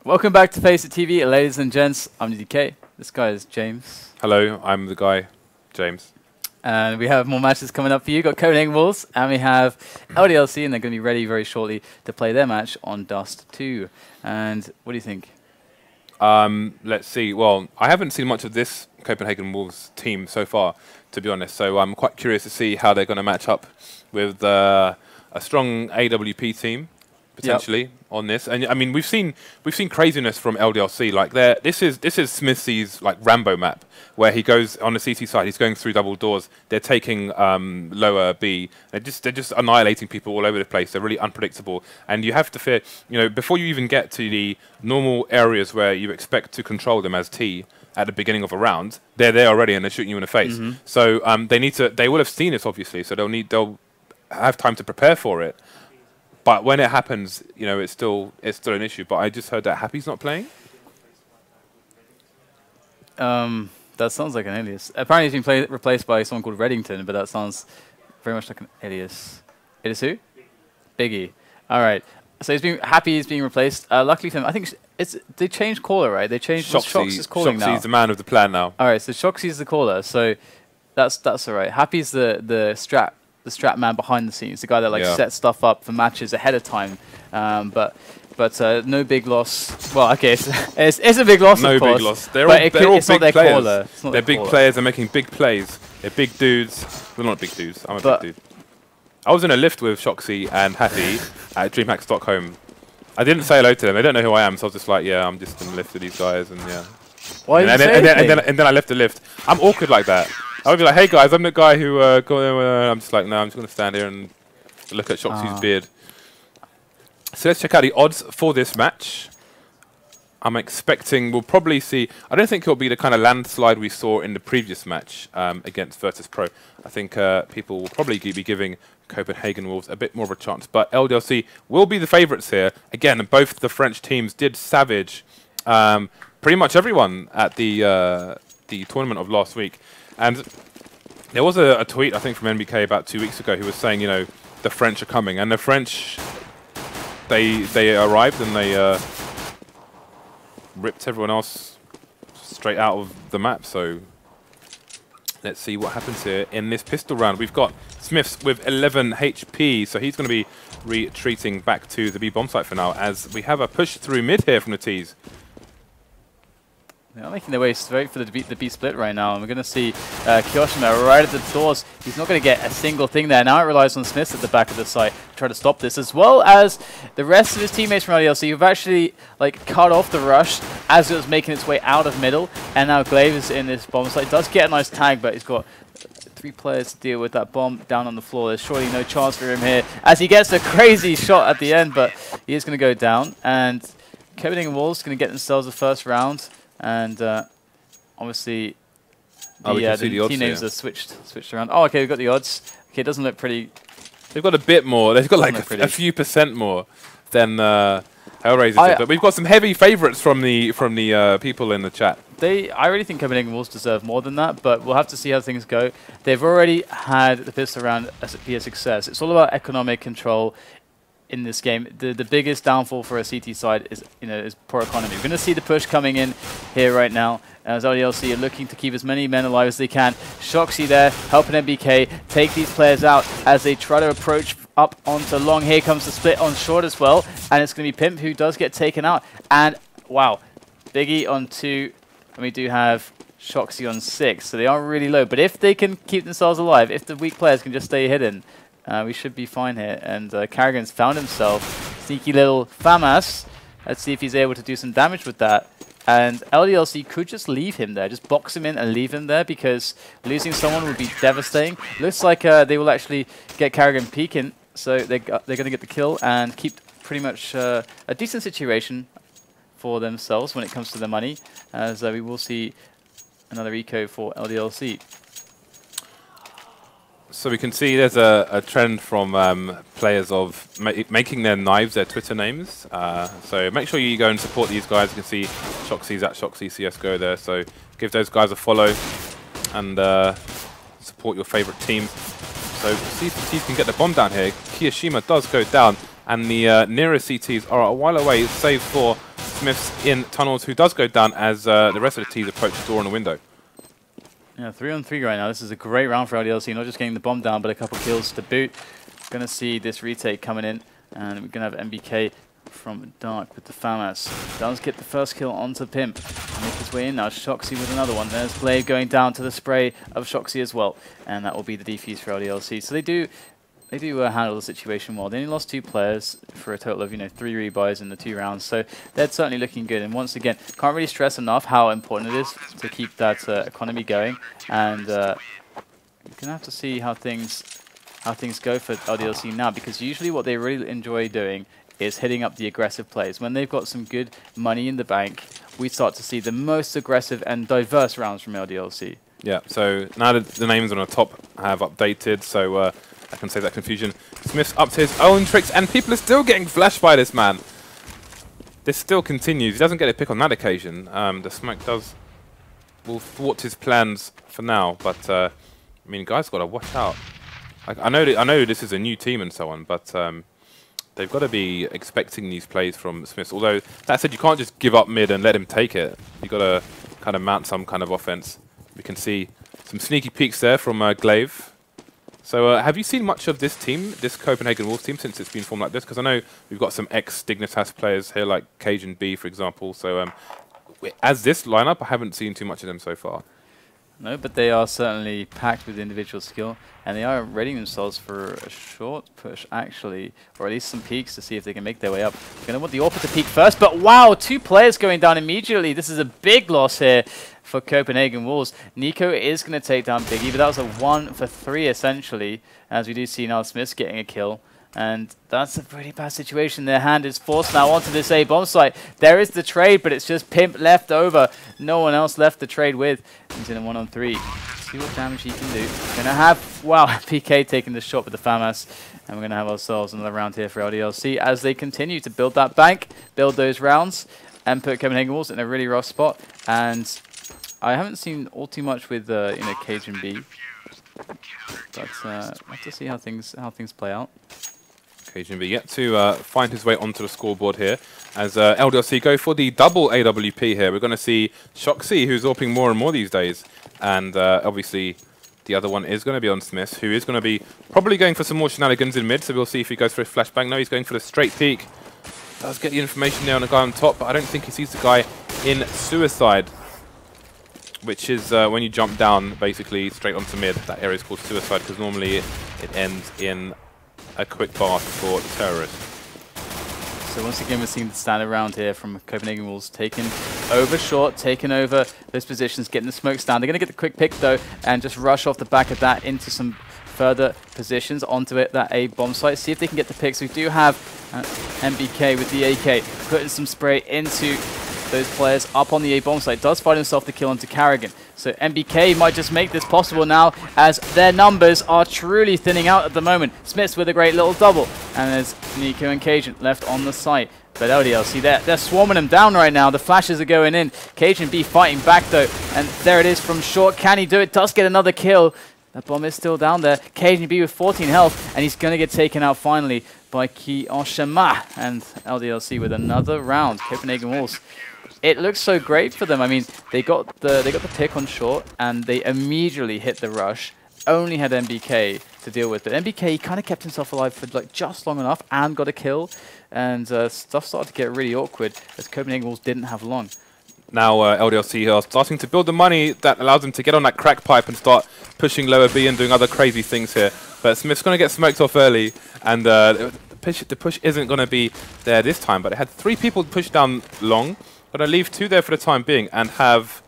Welcome back to Face It TV, ladies and gents. I'm NBK. This guy is James. Hello, I'm the guy, James. And we have more matches coming up for you. Got Copenhagen Wolves, and we have LDLC, and they're going to be ready very shortly to play their match on Dust 2. And what do you think? Let's see. Well, I haven't seen much of this Copenhagen Wolves team so far, to be honest. So I'm quite curious to see how they're going to match up with a strong AWP team. Potentially on this, and I mean we've seen craziness from LDLC. Like this is SmithZz's like Rambo map where he goes on the CT side. He's going through double doors. They're taking lower B. They're just annihilating people all over the place. They're really unpredictable, and you have to fear. You know, before you even get to the normal areas where you expect to control them as T at the beginning of a round, they're there already and they're shooting you in the face. So they will have seen this obviously. So they'll have time to prepare for it. But when it happens, you know, it's still an issue. But I just heard that Happy's not playing. That sounds like an alias. Apparently he's been replaced by someone called Reddington, but that sounds very much like an alias. It is who? Biggie. All right. So Happy is being replaced. Luckily for him, I think they changed caller, right? They changed shox is calling now. Shoxy's the man of the plan now. All right. So Shoxy's the caller. So that's all right. Happy's the strap man behind the scenes, the guy that like sets stuff up for matches ahead of time. But no big loss. Well, okay, it's a big loss. No big loss. They're all big players. They're big players. They're making big plays. They're big dudes. They're not big dudes. I'm a big dude. I was in a lift with Shoxy and Happy at DreamHack Stockholm. I didn't say hello to them. They don't know who I am, so I was just like, yeah, I'm just in the lift with these guys, and yeah. Why and then I left the lift. I'm awkward like that. I would be like, hey guys, I'm the guy who I'm just like, no, I'm just going to stand here and look at Shoxy's beard. So let's check out the odds for this match. I'm expecting we'll probably see, I don't think it'll be the kind of landslide we saw in the previous match against Virtus.pro. I think people will probably be giving Copenhagen Wolves a bit more of a chance. But LDLC will be the favourites here. Again, both the French teams did savage pretty much everyone at the tournament of last week. And there was a tweet, I think, from NBK about 2 weeks ago who was saying, you know, the French are coming. And the French, they arrived and they ripped everyone else straight out of the map. So let's see what happens here in this pistol round. We've got SmithZz with 11 HP, so he's going to be retreating back to the B bomb site for now, as we have a push through mid here from the T's. They're making their way straight for the B split right now, and we're going to see kioShiMa right at the doors. He's not going to get a single thing there. Now it relies on SmithZz at the back of the site to try to stop this, as well as the rest of his teammates from LDLC who've actually like cut off the rush as it was making its way out of middle. And now Glaive is in this bomb site. Does get a nice tag, but he's got 3 players to deal with that bomb down on the floor. There's surely no chance for him here as he gets a crazy shot at the end, but he is going to go down. And Copenhagen Wolves going to get themselves the first round. And obviously, the team names are switched around. Oh, okay, we've got the odds. Okay, it doesn't look pretty. They've got a bit more. They've got like a few percent more than Hellraiser did. But we've got some heavy favourites from the people in the chat. I really think Copenhagen Wolves deserve more than that, but we'll have to see how things go. They've already had the pistol round be a success. It's all about economic control in this game. The biggest downfall for a CT side is poor economy. We're going to see the push coming in here right now as LDLC are looking to keep as many men alive as they can. Shoxy there helping NBK take these players out as they try to approach up onto long. Here comes the split on short as well, and it's going to be Pimp who does get taken out. And wow, Biggie on 2, and we do have Shoxy on 6, so they are really low. But if they can keep themselves alive, if the weak players can just stay hidden, we should be fine here. And karrigan's found himself sneaky little FAMAS. Let's see if he's able to do some damage with that. And LDLC could just leave him there, just box him in and leave him there, because losing someone would be devastating. Looks like they will actually get karrigan peeking, so they're going to get the kill and keep pretty much a decent situation for themselves when it comes to the money, as we will see another eco for LDLC. So we can see there's a trend from players of making their knives their Twitter names. So make sure you go and support these guys. You can see Shoxy's at Shoxy CSGO there. So give those guys a follow and support your favorite team. So see if the team can get the bomb down here. kioShiMa does go down, and the nearest CTs are a while away, save for SmithZz in tunnels, who does go down as the rest of the teams approach the door on the window. Yeah, 3-on-3 right now. This is a great round for LDLC, not just getting the bomb down, but a couple kills to boot. Going to see this retake coming in, and we're going to have NBK from Dark with the FAMAS. Does get the first kill onto Pimp. Make his way in now. shoxy with another one. There's Blade going down to the spray of shoxy as well, and that will be the defuse for LDLC. So they do handle the situation well. They only lost 2 players for a total of 3 rebuys in the 2 rounds, so they're certainly looking good. And once again, can't really stress enough how important it is to keep that economy going. And you're gonna have to see how things go for LDLC now, because usually what they really enjoy doing is hitting up the aggressive plays. When they've got some good money in the bank, we start to see the most aggressive and diverse rounds from LDLC. Yeah. So now that the names on the top have updated, so I can save that confusion. SmithZz up to his own tricks, and people are still getting flashed by this man. This still continues. He doesn't get a pick on that occasion. The smoke will thwart his plans for now, but I mean, guys, got to watch out. I know this is a new team and so on, but they've got to be expecting these plays from SmithZz. Although that said, you can't just give up mid and let him take it. You got to kind of mount some kind of offense. We can see some sneaky peeks there from Glaive. So have you seen much of this team, this Copenhagen Wolves team, since it's been formed like this? Because I know we've got some ex-Dignitas players here, like cajunb, for example. So as this lineup, I haven't seen too much of them so far. No, but they are certainly packed with individual skill, and they are readying themselves for a short push, actually, or at least some peaks to see if they can make their way up. Going to want the AWP to peek first, but wow, 2 players going down immediately. This is a big loss here for Copenhagen Wolves. Nico is going to take down Biggie, but that was a 1 for 3, essentially, as we do see now SmithZz getting a kill. And that's a pretty bad situation. Their hand is forced now onto this A bomb site. There is the trade, but it's just Pimp left over. No one else left to trade with. He's in a 1-on-3. See what damage he can do. Gonna have, wow, PK taking the shot with the FAMAS. And we're gonna have ourselves another round here for LDLC as they continue to build that bank, build those rounds, and put Copenhagen Wolves in a really rough spot. And I haven't seen all too much with cajunb, but we'll have to see how things play out. cajunb yet to find his way onto the scoreboard here as LDLC go for the double AWP here. We're going to see shoxy, who's AWPing more and more these days, and obviously the other one is going to be on SmithZz, who is going to be probably going for some more shenanigans in mid, so we'll see if he goes for a flashbang. No, he's going for the straight peek. Does get the information there on the guy on top, but I don't think he sees the guy in suicide, which is when you jump down basically straight onto mid. That area is called suicide because normally it ends in a quick bath for the terrorists. So once again, we're seeing the standard round here from Copenhagen Wolves, taking over short, taking over those positions, getting the smokes down. They're going to get the quick pick though, and just rush off the back of that into some further positions onto it, that A bomb site. See if they can get the picks. We do have NBK with the AK, putting some spray into those players up on the A bomb site. Does find himself the kill onto karrigan. So NBK might just make this possible now, as their numbers are truly thinning out at the moment. SmithZz with a great little double, and there's Nico and Cajun left on the site. But LDLC, they're swarming them down right now. The flashes are going in. cajunb fighting back though, and there it is from short. Can he do it? Does get another kill. That bomb is still down there. cajunb with 14 health, and he's going to get taken out finally by kioShiMa. And LDLC with another round. Copenhagen Wolves. It looks so great for them. I mean, they got the pick on short, and they immediately hit the rush. Only had NBK to deal with, but NBK kind of kept himself alive for like just long enough and got a kill. And stuff started to get really awkward as Copenhagen Wolves didn't have long. Now LDLC are starting to build the money that allows them to get on that crack pipe and start pushing lower B and doing other crazy things here. But SmithZz going to get smoked off early, and the push isn't going to be there this time. But it had 3 people push down long. Going to leave 2 there for the time being and have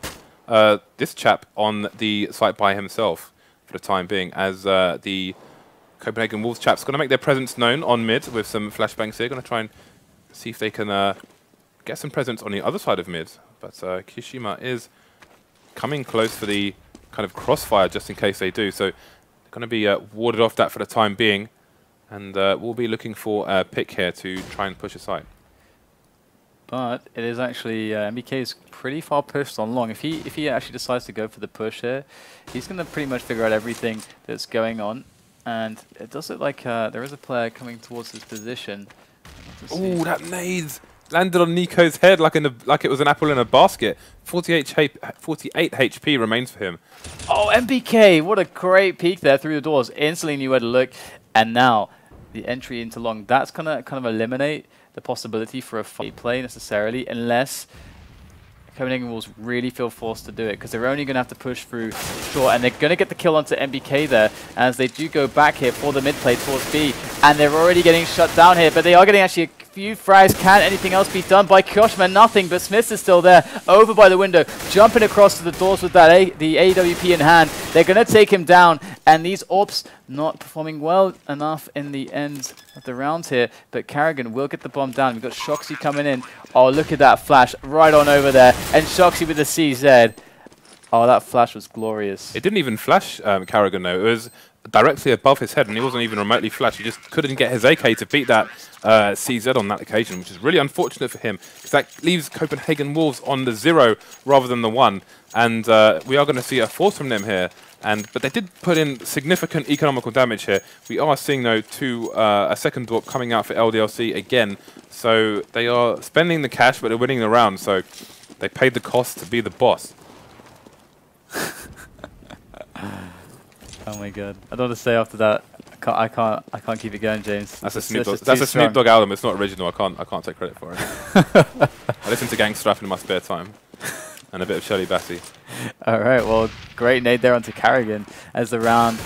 this chap on the site by himself for the time being, as the Copenhagen Wolves chap's going to make their presence known on mid with some flashbangs here. Going to try and see if they can get some presence on the other side of mid. But kioShiMa is coming close for the kind of crossfire just in case they do. So they're going to be warded off that for the time being. And we'll be looking for a pick here to try and push aside. But it is actually NBK is pretty far pushed on long. If he actually decides to go for the push here, he's going to pretty much figure out everything that's going on. And it does look like there is a player coming towards his position. Ooh, that nades! landed on Nico's head like it was an apple in a basket. 48 HP remains for him. Oh, NBK! What a great peek there through the doors. Instantly knew where to look, and now the entry into long. That's gonna kind of eliminate the possibility for a fight play necessarily, unless Copenhagen Wolves really feel forced to do it, because they're only going to have to push through short, and they're going to get the kill onto NBK there, as they do go back here for the mid play towards B, and they're already getting shut down here, but they are getting actually a few frags. Can anything else be done by kioShiMa? Nothing, but SmithZz is still there, over by the window, jumping across to the doors with that the AWP in hand. They're going to take him down, and these AWPs not performing well enough in the end of the round here, but karrigan will get the bomb down. We've got shoxy coming in. Oh, look at that flash right on over there, and shoxy with the CZ. Oh, that flash was glorious. It didn't even flash karrigan though. It was directly above his head, and he wasn't even remotely flashed. He just couldn't get his AK to beat that CZ on that occasion, which is really unfortunate for him, because that leaves Copenhagen Wolves on the 0 rather than the 1. And we are going to see a force from them here. But they did put in significant economical damage here. We are seeing, though, a second AWP coming out for LDLC again. So they are spending the cash, but they're winning the round. So they paid the cost to be the boss. Oh my god! I don't want to say after that. I can't keep it going, James. That's a Snoop Dogg album. It's not original. I can't take credit for it. I listen to Gangsta Rap in my spare time, and a bit of Shirley Bassey. All right, well, great nade there onto karrigan, as the round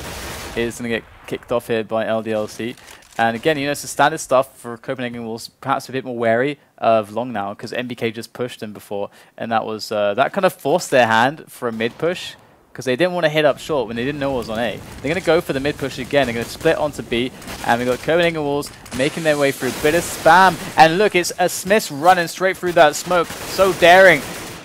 is going to get kicked off here by LDLC. And again, you know, it's the standard stuff for Copenhagen Wolves, perhaps a bit more wary of long now, because NBK just pushed them before, and that was that kind of forced their hand for a mid push, because they didn't want to hit up short when they didn't know it was on A. They're going to go for the mid push again. They're going to split onto B, and we've got Copenhagen Wolves making their way through. Bit of spam, and look, it's a SmithZz running straight through that smoke. So daring,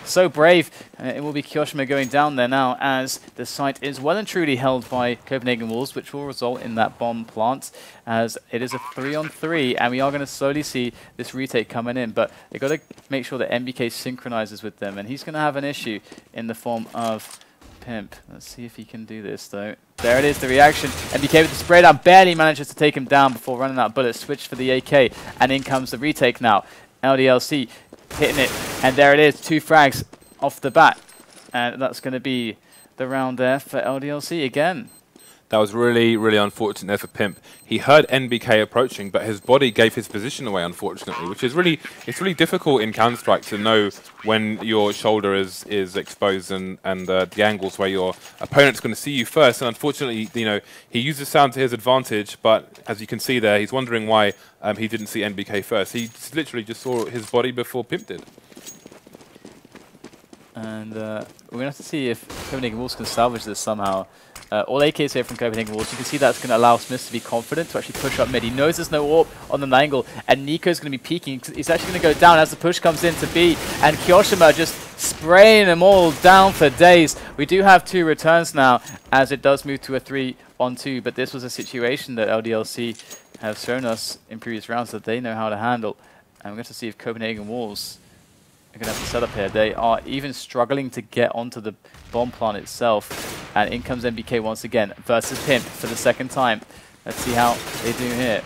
so brave. It will be kioShiMa going down there now, as the site is well and truly held by Copenhagen Wolves, which will result in that bomb plant, as it is a 3-on-3, and we are going to slowly see this retake coming in, but they've got to make sure that NBK synchronizes with them, and he's going to have an issue in the form of Pimp. Let's see if he can do this, though. There it is, the reaction. NBK with the spray down, barely manages to take him down before running out of bullets. Switch for the AK, and in comes the retake now. LDLC hitting it, and there it is, 2 frags off the bat, and that's going to be the round there for LDLC again. That was really, really unfortunate there for Pimp. He heard NBK approaching, but his body gave his position away, unfortunately, which is it's really difficult in Counter-Strike to know when your shoulder is exposed and the angles where your opponent's going to see you first. And unfortunately, you know, he used the sound to his advantage, but as you can see there, he's wondering why he didn't see NBK first. He literally just saw his body before Pimp did. And we're going to have to see if Copenhagen Wolves can salvage this somehow. All AKs here from Copenhagen Wolves. You can see that's going to allow SmithZz to be confident to actually push up mid. He knows there's no AWP on the angle, and Nico's going to be peeking. He's actually going to go down as the push comes in to B, and kioShiMa just spraying them all down for days. We do have 2 returns now, as it does move to a 3-on-2, but this was a situation that LDLC have shown us in previous rounds that they know how to handle. And we're going to see if Copenhagen Wolves are going to have to set up here. They are even struggling to get onto the bomb plant itself. And in comes NBK once again versus Pimp for the 2nd time. Let's see how they do here.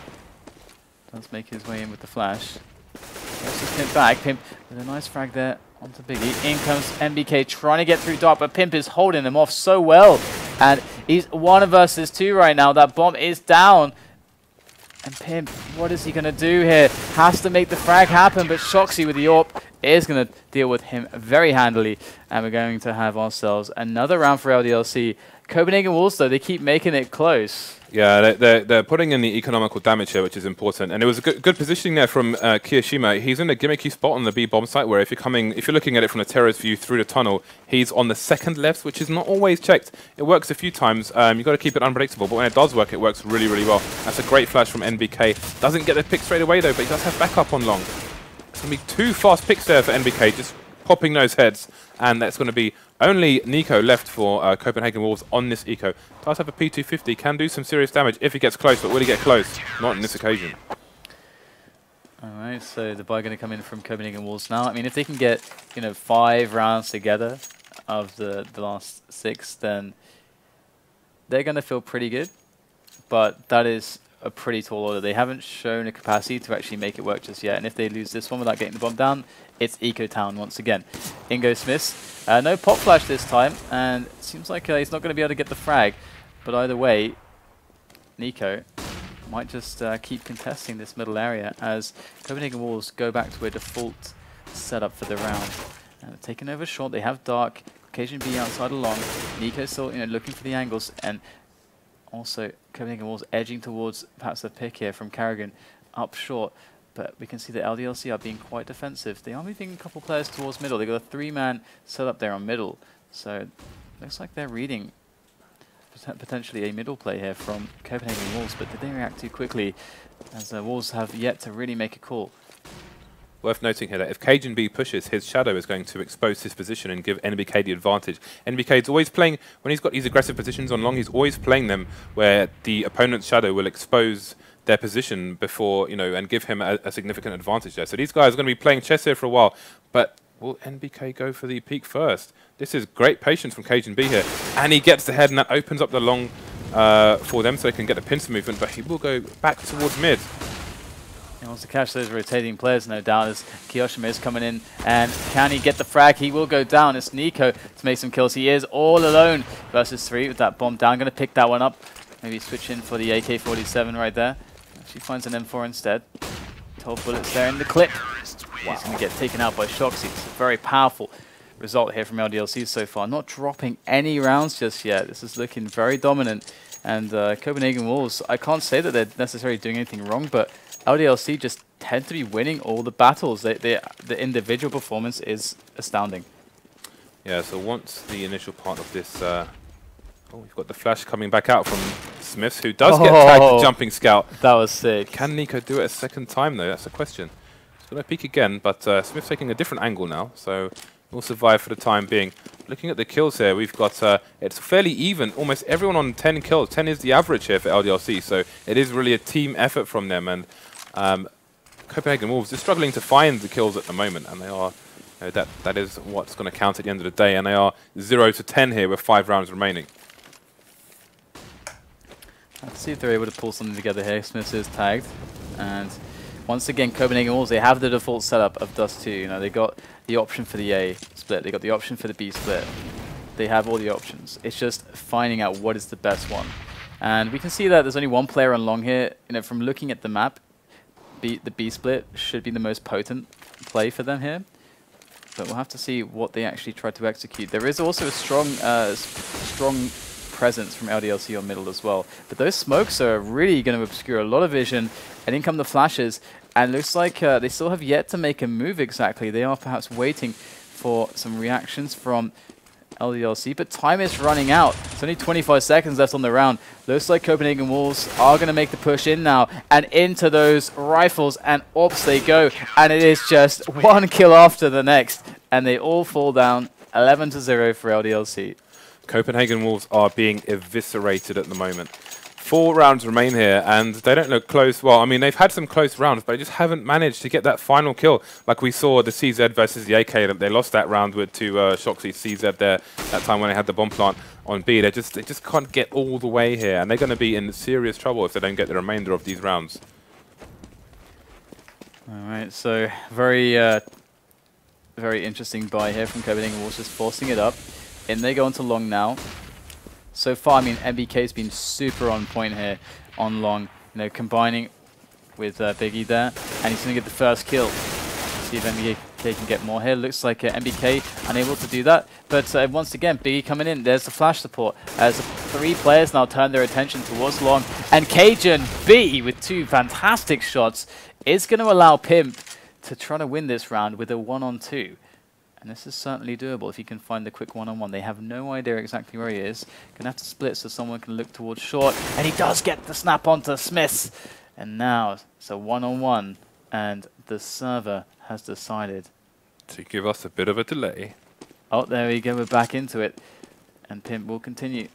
Does make his way in with the flash. Versus Pimp back. Pimp with a nice frag there onto Biggie. In comes NBK trying to get through dark, but Pimp is holding him off so well. And he's 1 versus 2 right now. That bomb is down. And Pimp, what is he going to do here? Has to make the frag happen, but shoxy with the AWP is going to deal with him very handily. And we're going to have ourselves another round for LDLC. Copenhagen Wolves, though, they keep making it close. Yeah, they're putting in the economical damage here, which is important. And it was a good positioning there from kioShiMa. He's in a gimmicky spot on the B bomb site, where if you're looking at it from a terrace view through the tunnel, he's on the 2nd left, which is not always checked. It works a few times. You've got to keep it unpredictable, but when it does work, it works really, really well. That's a great flash from NBK. Doesn't get the pick straight away, though, but he does have backup on long. It's going to be 2 fast picks there for NBK, just popping those heads. And that's going to be only Nico left for Copenhagen Wolves on this eco. Does have a P250, can do some serious damage if he gets close, but will he get close? Not on this occasion. Alright, so the buy going to come in from Copenhagen Wolves now. I mean, if they can get, you know, 5 rounds together of the last 6, then they're going to feel pretty good. But that is a pretty tall order. They haven't shown a capacity to actually make it work just yet. And if they lose this one without getting the bomb down, it's Eco Town once again. In goes SmithZz. No pop flash this time, and it seems like he's not going to be able to get the frag. But either way, Nico might just keep contesting this middle area as Copenhagen Wolves go back to a default setup for the round. And taking over short, they have Dark, cajunb outside along. Nico still looking for the angles, and also Copenhagen Wolves edging towards perhaps a pick here from karrigan up short. But we can see that LDLC are being quite defensive. They are moving a couple players towards middle. They've got a 3-man set up there on middle. So looks like they're reading potentially a middle play here from Copenhagen Wolves. But did they react too quickly, as the Wolves have yet to really make a call? Worth noting here that if cajunb pushes, his shadow is going to expose his position and give NBK the advantage. NBK is always playing, when he's got these aggressive positions on long, he's always playing them where the opponent's shadow will expose their position before, and give him a significant advantage there. So these guys are going to be playing chess here for a while, but will NBK go for the peak first? This is great patience from cajunb here, and he gets the head, and that opens up the long for them so they can get the pincer movement, but he will go back towards mid. He wants to catch those rotating players, no doubt, as kioShiMa is coming in. And can he get the frag? He will go down. It's Nico to make some kills. He is all alone versus 3 with that bomb down. Going to pick that one up. Maybe switch in for the AK-47 right there. She finds an M4 instead. 12 bullets there in the clip. Wow. He's going to get taken out by shox. It's a very powerful result here from LDLC so far. Not dropping any rounds just yet. This is looking very dominant. And Copenhagen Wolves, I can't say that they're necessarily doing anything wrong, but LDLC just tend to be winning all the battles. The individual performance is astounding. Yeah, so once the initial part of this... we've got the flash coming back out from SmithZz, who does get tagged the jumping scout. That was sick. Can Nico do it a second time, though? That's the question. He's going to peek again, but SmithZz taking a different angle now, so will survive for the time being. Looking at the kills here, we've got... it's fairly even. Almost everyone on 10 kills. 10 is the average here for LDLC, so it is really a team effort from them. And Copenhagen Wolves are struggling to find the kills at the moment, and they are... that is what's going to count at the end of the day, and they are 0 to 10 here with 5 rounds remaining. Let's see if they're able to pull something together here. SmithZz is tagged, and once again, Copenhagen Wolves, they have the default setup of Dust 2. They got the option for the A split, they got the option for the B split. They have all the options. It's just finding out what is the best one. And we can see that there's only one player on long here. From looking at the map, the B split should be the most potent play for them here. But we'll have to see what they actually try to execute. There is also a strong presence from LDLC on middle as well. But those smokes are really going to obscure a lot of vision. And in come the flashes. And looks like they still have yet to make a move exactly. They are perhaps waiting for some reactions from LDLC. But time is running out. It's only 25 seconds left on the round. Looks like Copenhagen Wolves are going to make the push in now. And into those rifles and ops they go. And it is just one kill after the next. And they all fall down 11-0 for LDLC. Copenhagen Wolves are being eviscerated at the moment. 4 rounds remain here, and they don't look close. Well, I mean, they've had some close rounds, but they just haven't managed to get that final kill. Like we saw the CZ versus the AK, they lost that round with to shoxy CZ there that time when they had the bomb plant on B. They just can't get all the way here, and they're going to be in serious trouble if they don't get the remainder of these rounds. All right, so very interesting buy here from Copenhagen Wolves, just forcing it up. In they go into long now. So far, I mean, NBK's been super on point here on long, combining with Biggie there, and he's going to get the first kill. See if NBK can get more here. Looks like NBK unable to do that, but once again, Biggie coming in. There's the flash support as 3 players now turn their attention towards long, and cajunb with 2 fantastic shots is going to allow Pimp to try to win this round with a 1-on-2. And this is certainly doable if he can find the quick 1-on-1. They have no idea exactly where he is. Gonna have to split so someone can look towards short. And he does get the snap onto SmithZz. And now it's a 1-on-1. And the server has decided to give us a bit of a delay. Oh, there we go. We're back into it. And Pimp will continue.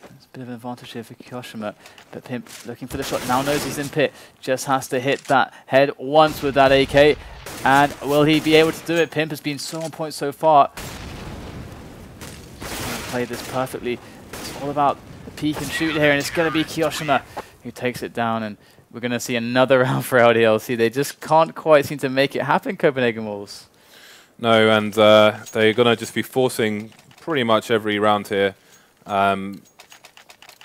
There's a bit of an advantage here for kioShiMa, but Pimp looking for the shot. Now knows he's in pit. Just has to hit that head once with that AK. And will he be able to do it? Pimp has been so on point so far. Played this perfectly. It's all about the peek and shoot here, and it's going to be kioShiMa who takes it down, and we're going to see another round for LDLC. They just can't quite seem to make it happen, Copenhagen Wolves. No, and they're going to just be forcing pretty much every round here.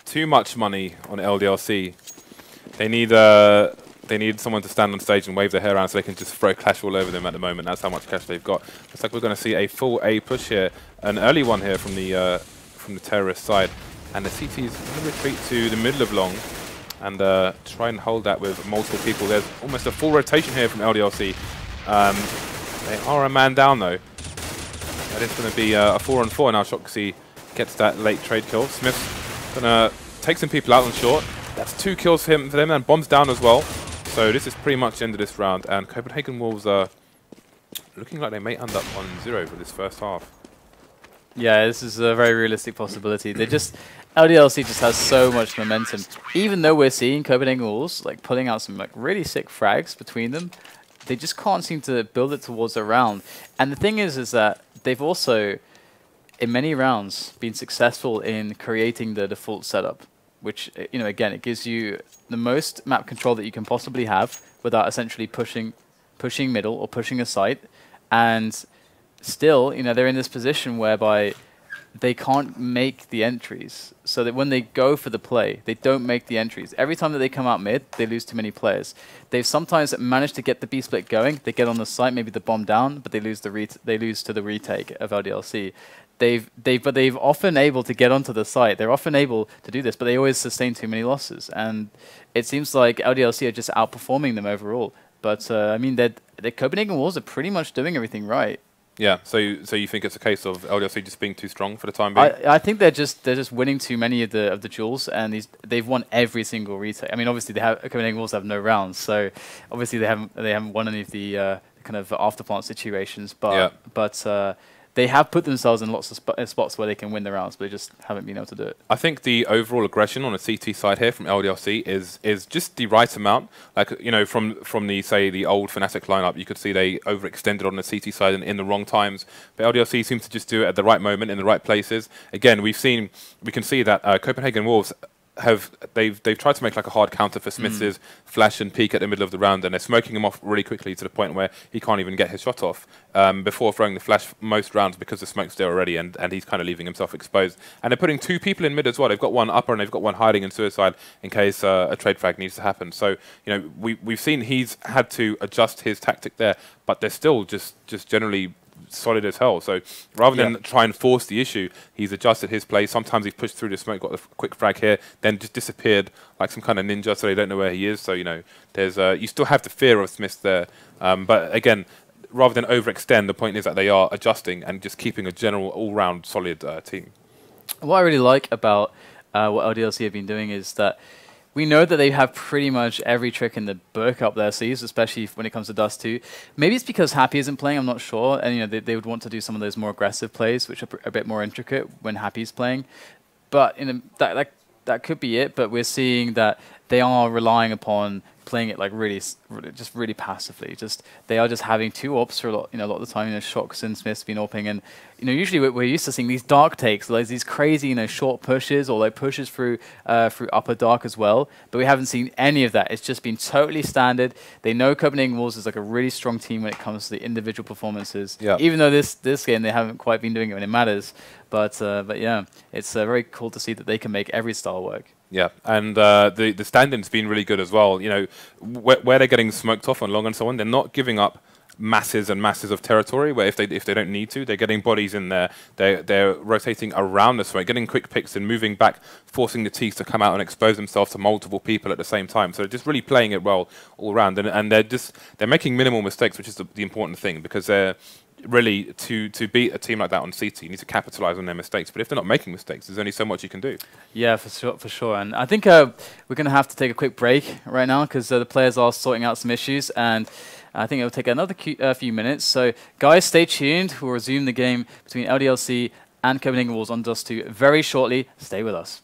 Too much money on LDLC. They need someone to stand on stage and wave their hair around so they can just throw cash all over them at the moment. That's how much cash they've got. Looks like we're going to see a full A push here. An early one here from the terrorist side. And the CT is going to retreat to the middle of long and try and hold that with multiple people. There's almost a full rotation here from LDLC. They are a man down, though. That is going to be a 4-on-4 now. shox gets that late trade kill. SmithZz going to take some people out on short. That's 2 kills for them, and bombs down as well. So this is pretty much the end of this round, and Copenhagen Wolves are looking like they may end up on 0 for this first half. Yeah, this is a very realistic possibility. LDLC just has so much momentum. Even though we're seeing Copenhagen Wolves like pulling out some like really sick frags between them, they just can't seem to build it towards a round. And the thing is that they've also, in many rounds, been successful in creating the default setup, which, you know, again, it gives you the most map control that you can possibly have without essentially pushing middle or pushing a site. And still, you know, they're in this position whereby they can't make the entries. So that when they go for the play, they don't make the entries. Every time that they come out mid, they lose too many players. They've sometimes managed to get the B split going. They get on the site, maybe the bomb down, but they lose to the retake of LDLC. But they've often able to get onto the site. They're often able to do this, but they always sustain too many losses. And it seems like LDLC are just outperforming them overall. But I mean, the Copenhagen Wolves are pretty much doing everything right. Yeah. So you think it's a case of LDLC just being too strong for the time being? I think they're just winning too many of the duels, and they've won every single retake. I mean, obviously Copenhagen Wolves have no rounds, so obviously they haven't won any of the kind of afterplant situations. But they have put themselves in lots of spots where they can win the rounds, but they just haven't been able to do it. I think the overall aggression on the CT side here from LDLC is just the right amount. Like, you know, from the old Fnatic lineup, you could see they overextended on the CT side in the wrong times. But LDLC seems to just do it at the right moment in the right places. Again, we can see that Copenhagen Wolves they've tried to make like a hard counter for SmithZz flash and peek at the middle of the round, and they're smoking him off really quickly to the point where he can't even get his shot off before throwing the flash most rounds because the smoke's there already, and he's kind of leaving himself exposed. And they're putting 2 people in mid as well. They've got one upper and they've got one hiding in suicide in case a trade frag needs to happen. So, you know, we've seen he's had to adjust his tactic there, but they're still just generally solid as hell. So rather than try and force the issue, he's adjusted his play. Sometimes he's pushed through the smoke, got a quick frag here, then just disappeared like some kind of ninja, so they don't know where he is. So, you know, there's you still have the fear of SmithZz there. But again, rather than overextend, the point is that they are adjusting and just keeping a general all-round solid team. What I really like about what LDLC have been doing is that we know that they have pretty much every trick in the book up their sleeves, especially when it comes to Dust 2. Maybe it's because Happy isn't playing, I'm not sure. And, you know, they would want to do some of those more aggressive plays, which are a bit more intricate when Happy's playing. But that could be it. But we're seeing that they are relying upon playing it like really passively. They are just having 2 ops for a lot of the time. You know, shox and SmithZz been opping, and you know, usually we're used to seeing these dark takes, like these crazy, you know, short pushes or like pushes through upper dark as well. But we haven't seen any of that. It's just been totally standard. They know Copenhagen Wolves is like a really strong team when it comes to the individual performances. Yeah. Even though this game they haven't quite been doing it when it matters. But yeah, it's very cool to see that they can make every style work. Yeah, and the stand-in's been really good as well. You know, where they're getting smoked off on long and so on, they're not giving up masses and masses of territory. Where if they don't need to, they're getting bodies in there. They're rotating around the smoke, getting quick picks and moving back, forcing the T's to come out and expose themselves to multiple people at the same time. So they're just really playing it well all around, and they're making minimal mistakes, which is the important thing, because they're really, to beat a team like that on CT, you need to capitalize on their mistakes. But if they're not making mistakes, there's only so much you can do. Yeah, for sure. And I think we're going to have to take a quick break right now because the players are sorting out some issues, and I think it'll take another few minutes. So, guys, stay tuned. We'll resume the game between LDLC and Copenhagen Wolves on Dust 2 very shortly. Stay with us.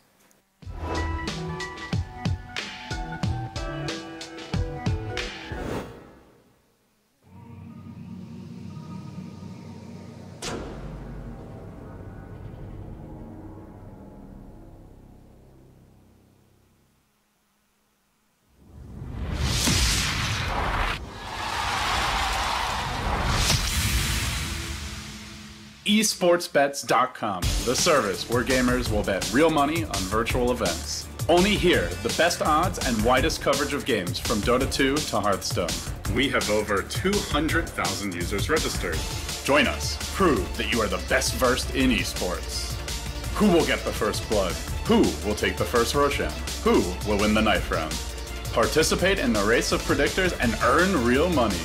eSportsBets.com, the service where gamers will bet real money on virtual events. Only here, the best odds and widest coverage of games from Dota 2 to Hearthstone. We have over 200,000 users registered. Join us. Prove that you are the best versed in esports. Who will get the first blood? Who will take the first Roshan? Who will win the knife round? Participate in the race of predictors and earn real money.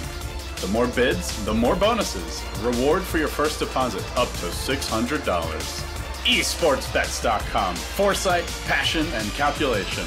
The more bids, the more bonuses. Reward for your first deposit up to $600. eSportsBets.com. Foresight, passion, and calculation.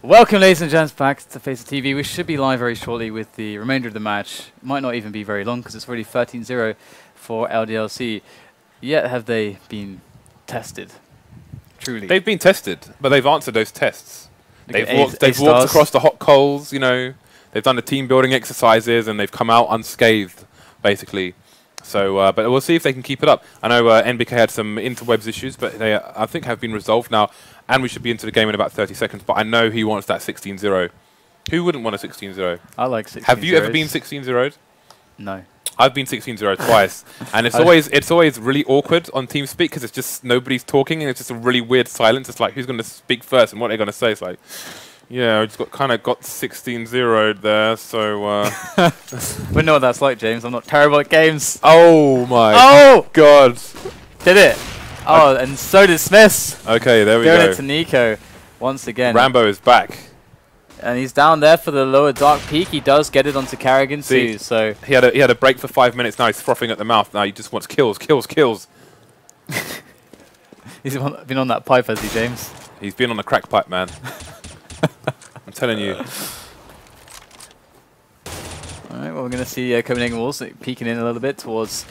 Welcome, ladies and gents, back to Face of TV. We should be live very shortly with the remainder of the match. It might not even be very long because it's already 13-0 for LDLC. Yet have they been tested? Truly. They've been tested, but they've answered those tests. They've walked across the hot coals, you know. They've done the team building exercises and they've come out unscathed, basically. So, but we'll see if they can keep it up. I know NBK had some interwebs issues, but they, I think, have been resolved now. And we should be into the game in about 30 seconds. But I know he wants that 16-0. Who wouldn't want a 16-0? I like 16-0. Have you ever been 16-0'd? No. I've been 16-0 twice. And it's always really awkward on TeamSpeak because it's just nobody's talking and it's just a really weird silence. It's like, who's going to speak first and what they're going to say? It's like, yeah, I just got 16-0'd there, so... We know what that's like, James. I'm not terrible at games. Oh, my God. Did it? Oh, and so did SmithZz. Okay, there we go. Doing it to Nico once again. Rambo is back. And he's down there for the lower dark peak. He does get it onto karrigan too, so... He had a break for 5 minutes, now he's frothing at the mouth. Now he just wants kills. He's been on that pipe, has he, James? He's been on a crack pipe, man. I'm telling you. Alright, well, we're going to see Copenhagen Wolves peeking in a little bit towards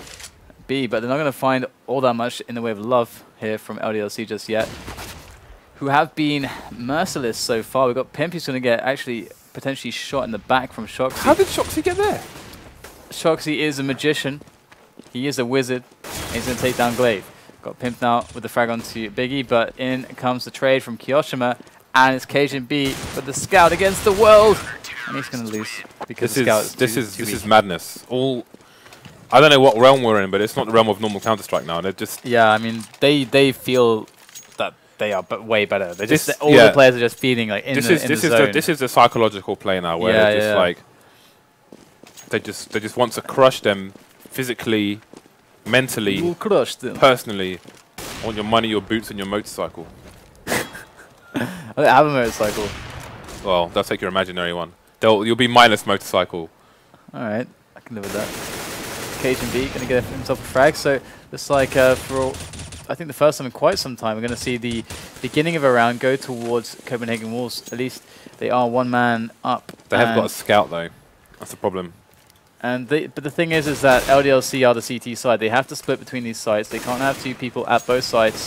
B, but they're not going to find all that much in the way of love here from LDLC just yet, who have been merciless so far. We've got Pimp who's going to get actually potentially shot in the back from shox. How did shox get there? shox is a magician. He is a wizard. And he's going to take down Glaive. Got Pimp now with the frag onto Biggie, but in comes the trade from kioShiMa, and it's cajunb with the scout against the world, and he's going to lose. because this is madness. I don't know what realm we're in, but it's not the realm of normal Counter-Strike now. They're just I mean they feel that they are way better. They're just all the players are just feeling like in the zone. This is the psychological play now, where they're just like they just want to crush them physically, mentally, we'll crush them. Personally, on your money, your boots, and your motorcycle. I don't have a motorcycle. Well, they'll take your imaginary one. You'll be minus motorcycle. All right, I can live with that. cajunb going to get himself a frag. So it's like for I think the first time in quite some time, we're going to see the beginning of a round go towards Copenhagen Wolves. At least they are one man up. They have got a scout though. That's the problem. And but the thing is that LDLC are the CT side. They have to split between these sides. They can't have two people at both sides.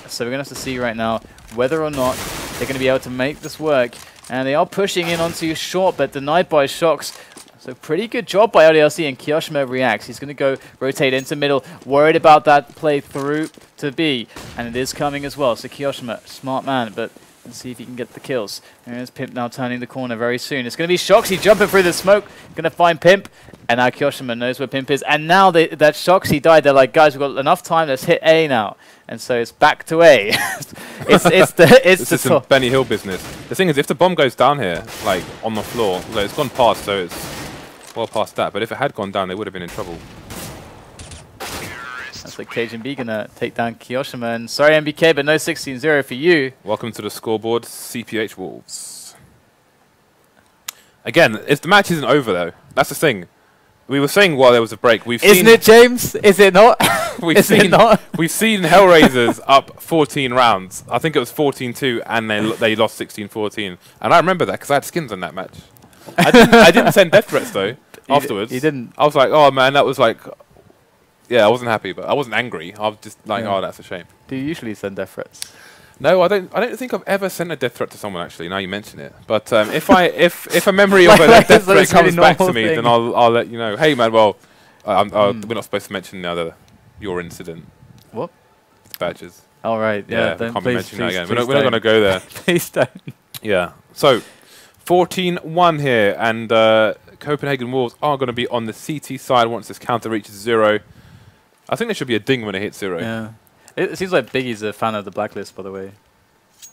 So we're going to have to see right now whether or not they're going to be able to make this work. And they are pushing in onto short, but denied by shox. So pretty good job by LDLC, and kioShiMa reacts. He's going to go rotate into middle, worried about that play through to B. And it is coming as well. So kioShiMa, smart man, but let's see if he can get the kills. There's Pimp now turning the corner very soon. It's going to be shoxy jumping through the smoke. Going to find Pimp. And now kioShiMa knows where Pimp is. And now that shoxy died, they're like, guys, we've got enough time. Let's hit A now. And so it's back to A. This is some Benny Hill business. The thing is, if the bomb goes down here, like on the floor, like, it's gone past, so it's well past that. But if it had gone down, they would have been in trouble. That's like cajunb gonna take down kioShiMa. And sorry, NBK, but no 16-0 for you. Welcome to the scoreboard, CPH Wolves. Again, if the match isn't over though, that's the thing. We were saying while there was a break, Isn't it, James? Is it not? We've seen Hellraisers up 14 rounds. I think it was 14-2, and they lost 16-14. And I remember that because I had skins on that match. I didn't send death threats though. Afterwards, you didn't. I was like, oh man, that was like, yeah, I wasn't happy, but I wasn't angry. I was just like, oh, that's a shame. Do you usually send death threats? No, I don't think I've ever sent a death threat to someone actually. Now you mention it, but if a memory of a death threat comes back to me, then I'll let you know. Hey man, well, we're not supposed to mention your incident. What? Badges. All right. Yeah. We can't mention that again. We're not going to go there. Please don't. Yeah. So 14-1 here, and Copenhagen Wolves are going to be on the CT side once this counter reaches 0. I think there should be a ding when it hits 0. Yeah. It seems like Biggie's a fan of the Blacklist, by the way.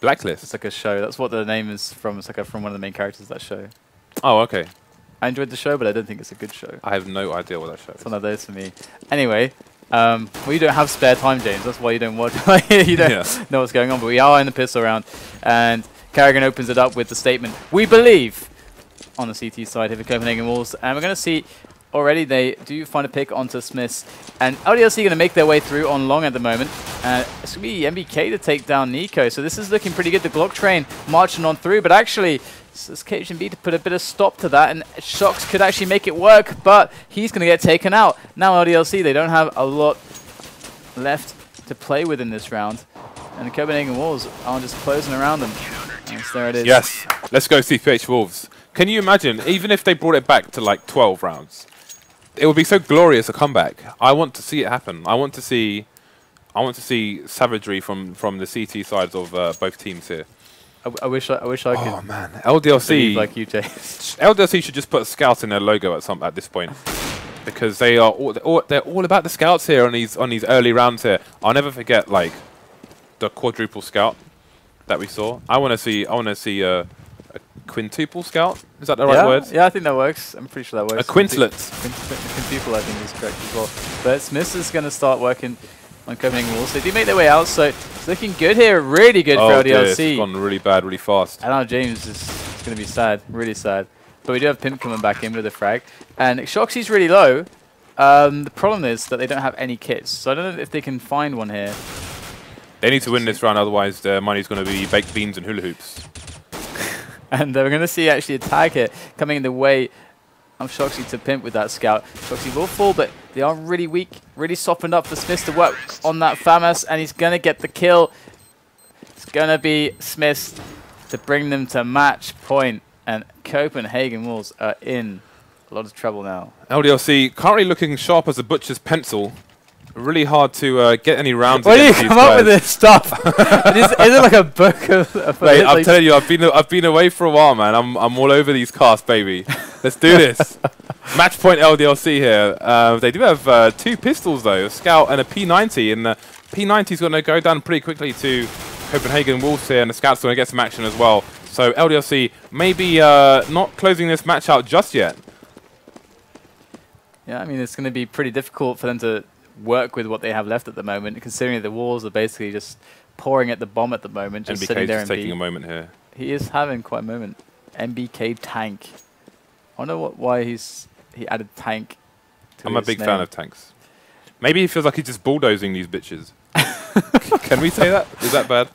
Blacklist? It's like a show. That's what the name is from. It's like from one of the main characters of that show. Oh, okay. I enjoyed the show, but I don't think it's a good show. I have no idea what that show is. It's one of those for me. Anyway, well, you don't have spare time, James. That's why you don't watch. You don't know what's going on. But we are in the pistol round, and karrigan opens it up with the statement, "We believe," on the CT side here for Copenhagen Wolves, and we're going to see. Already they do find a pick onto SmithZz, and LDLC going to make their way through on long at the moment. It's going to be NBK to take down Nico, so this is looking pretty good. The Glock train marching on through, but actually it's cajunb to put a bit of stop to that, and shox could actually make it work, but he's going to get taken out. Now LDLC, they don't have a lot left to play with in this round, and the Copenhagen Wolves are just closing around them. And so there it is. Yes, let's go CPH Wolves. Can you imagine, even if they brought it back to like 12 rounds, it would be so glorious a comeback. I want to see it happen. I want to see savagery from the CT sides of both teams here. I wish I could. Oh man, LDLC like you, James. LDLC should just put a scout in their logo at this point, because they're all about the scouts here on these early rounds here. I'll never forget like the quadruple scout that we saw. I want to see a quintuple scout. Is that the right word? Yeah, I think that works. I'm pretty sure that works. A quintlet. Quintuple, I think, is correct as well. But SmithZz is going to start working on Copenhagen Wolves. They do make their way out, so it's looking good here. Really good for LDLC. It's gone really bad, really fast. And now James is going to be sad, really sad. But we do have Pimp coming back in with a frag. And shoxy's really low. The problem is that they don't have any kits, so I don't know if they can find one here. They need to win this round, otherwise their money's going to be baked beans and hula hoops. And we're going to see actually a tag here coming in the way of shoxy to Pimp with that scout. shoxy will fall, but they are really weak, really softened up for SmithZz to work on that FAMAS, and he's going to get the kill. It's going to be SmithZz to bring them to match point, and Copenhagen Wolves are in a lot of trouble now. LDLC currently looking sharp as a butcher's pencil. Really hard to get any rounds. Why do you come up with this stuff? Is it like a book of? Mate, I'm telling you, I've been away for a while, man. I'm all over these casts, baby. Let's do this. Match point LDLC here. They do have 2 pistols though, a Scout and a P90, and the P90 is going to go down pretty quickly to Copenhagen Wolves here, and the Scout's going to get some action as well. So LDLC maybe not closing this match out just yet. Yeah, I mean, it's going to be pretty difficult for them to work with what they have left at the moment, considering the walls are basically just pouring at the bomb at the moment, just sitting there. NBK's taking a moment here. He is having quite a moment. NBK tank. I wonder why he added tank to I'm a his big name. fan of tanks. Maybe he feels like he's just bulldozing these bitches. Can we say that? Is that bad?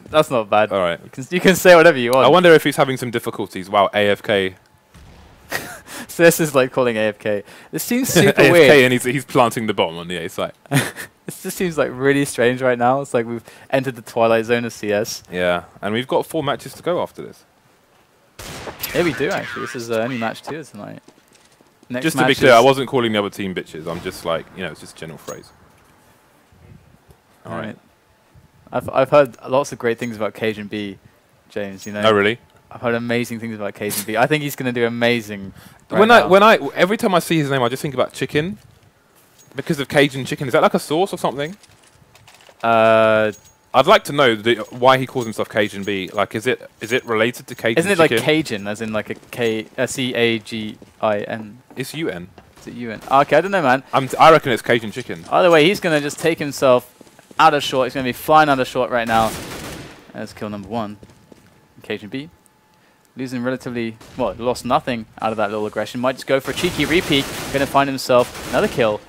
That's not bad. All right. You can say whatever you want. I wonder if he's having some difficulties. Wow, AFK. So this is like calling AFK. This seems super AFK weird. and he's planting the bomb on the A site. This just seems like really strange right now. It's like we've entered the twilight zone of CS. Yeah, and we've got 4 matches to go after this. Yeah, we do actually. This is only match 2 tonight. Next Just to be clear, I wasn't calling the other team bitches. I'm just like, you know, it's just a general phrase. All right. I've heard lots of great things about cajunb, James. You know. Oh, really? I've heard amazing things about cajunb. I think he's going to do amazing. Every time I see his name, I just think about chicken. Because of Cajun chicken. Is that like a sauce or something? I'd like to know why he calls himself cajunb. Like, is it related to Cajun Isn't it chicken? like Cajun, as in like a C-A-G-I-N? It's UN. Is it UN? Okay, I don't know, man. I reckon it's Cajun chicken. Either way, he's going to just take himself out of short. He's going to be flying out of short right now. That's kill number 1. cajunb. Losing relatively, well, lost nothing out of that little aggression. Might just go for a cheeky repeat. Going to find himself another kill.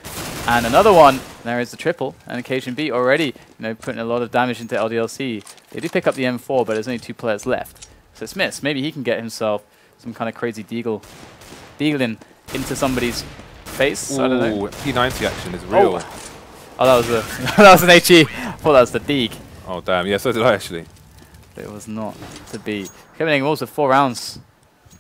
And another one. There is the triple. And cajunb already, you know, putting a lot of damage into LDLC. They do pick up the M4, but there's only 2 players left. So SmithZz, maybe he can get himself some kind of crazy deagling into somebody's face. Ooh, I don't know. P90 action is real. Oh, that was a that was an HE. I thought that was the Deeg. Oh, damn. Yeah, so did I, actually. But it was not to be. Copenhagen Wolves with 4 rounds.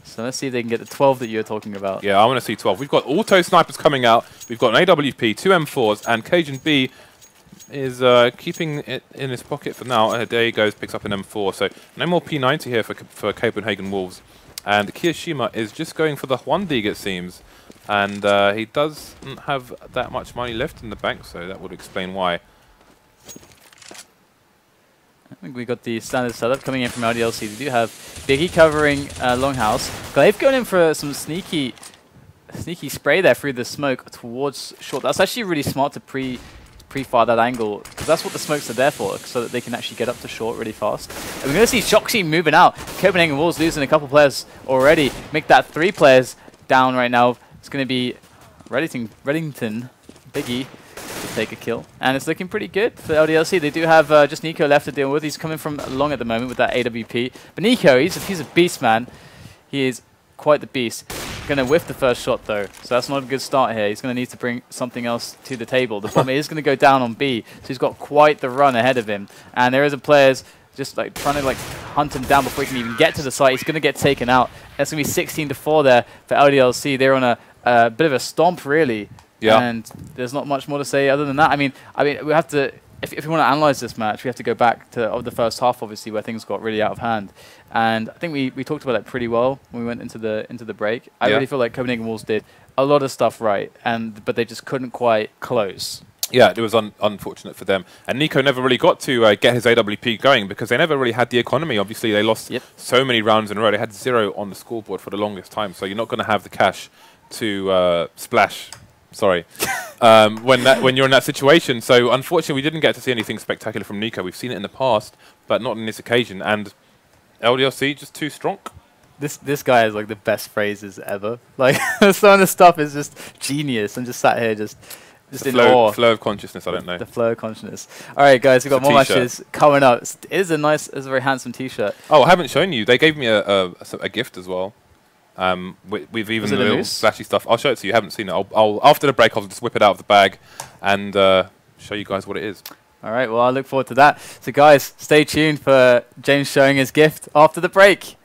So let's see if they can get the 12 that you were talking about. Yeah, I want to see 12. We've got auto snipers coming out. We've got an AWP, 2 M4s, and cajunb is keeping it in his pocket for now. There he goes, picks up an M4. So no more P90 here for Copenhagen Wolves. And kioShiMa is just going for the 1 Deeg, it seems. And he doesn't have that much money left in the bank, so that would explain why. I think we got the standard setup coming in from LDLC. They do have Biggie covering Longhouse. Glaive going in for some sneaky spray there through the smoke towards short. That's actually really smart to pre-fire that angle, because that's what the smokes are there for, so that they can actually get up to short really fast. And we're going to see shoxy moving out. Copenhagen Wolves losing a couple players already. Make that 3 players down right now. It's going to be Reddington, Biggie, to take a kill. And it's looking pretty good for LDLC. They do have just Nico left to deal with. He's coming from long at the moment with that AWP. But Nico, he's a beast, man. He is quite the beast. Going to whiff the first shot, though. So that's not a good start here. He's going to need to bring something else to the table. The bomb is going to go down on B. So he's got quite the run ahead of him. And there is a players just like trying to like hunt him down before he can even get to the site. He's going to get taken out. That's going to be 16-4 there for LDLC. They're on a bit of a stomp, really. Yeah. And there's not much more to say other than that. I mean, we have to, if we want to analyze this match, we have to go back to the first half, obviously, where things got really out of hand. And I think we talked about it pretty well when we went into the break. I really feel like Copenhagen Wolves did a lot of stuff right, but they just couldn't quite close. Yeah, it was unfortunate for them. And Nico never really got to get his AWP going because they never really had the economy. Obviously, they lost so many rounds in a row. They had 0 on the scoreboard for the longest time, so you're not going to have the cash to splash. Sorry, when you're in that situation. So unfortunately, we didn't get to see anything spectacular from Nico. We've seen it in the past, but not on this occasion. And LDLC just too strong. This guy has like the best phrases ever. Like some of the stuff is just genius. I'm just sat here just in awe. Flow of consciousness. I don't know. The flow of consciousness. All right, guys, we've got more matches coming up. It is it's a very handsome T-shirt. Oh, I haven't shown you. They gave me a gift as well. With even the little flashy stuff. I'll show it to you. You haven't seen it. I'll after the break, I'll just whip it out of the bag and show you guys what it is. All right. Well, I look forward to that. So, guys, stay tuned for James showing his gift after the break.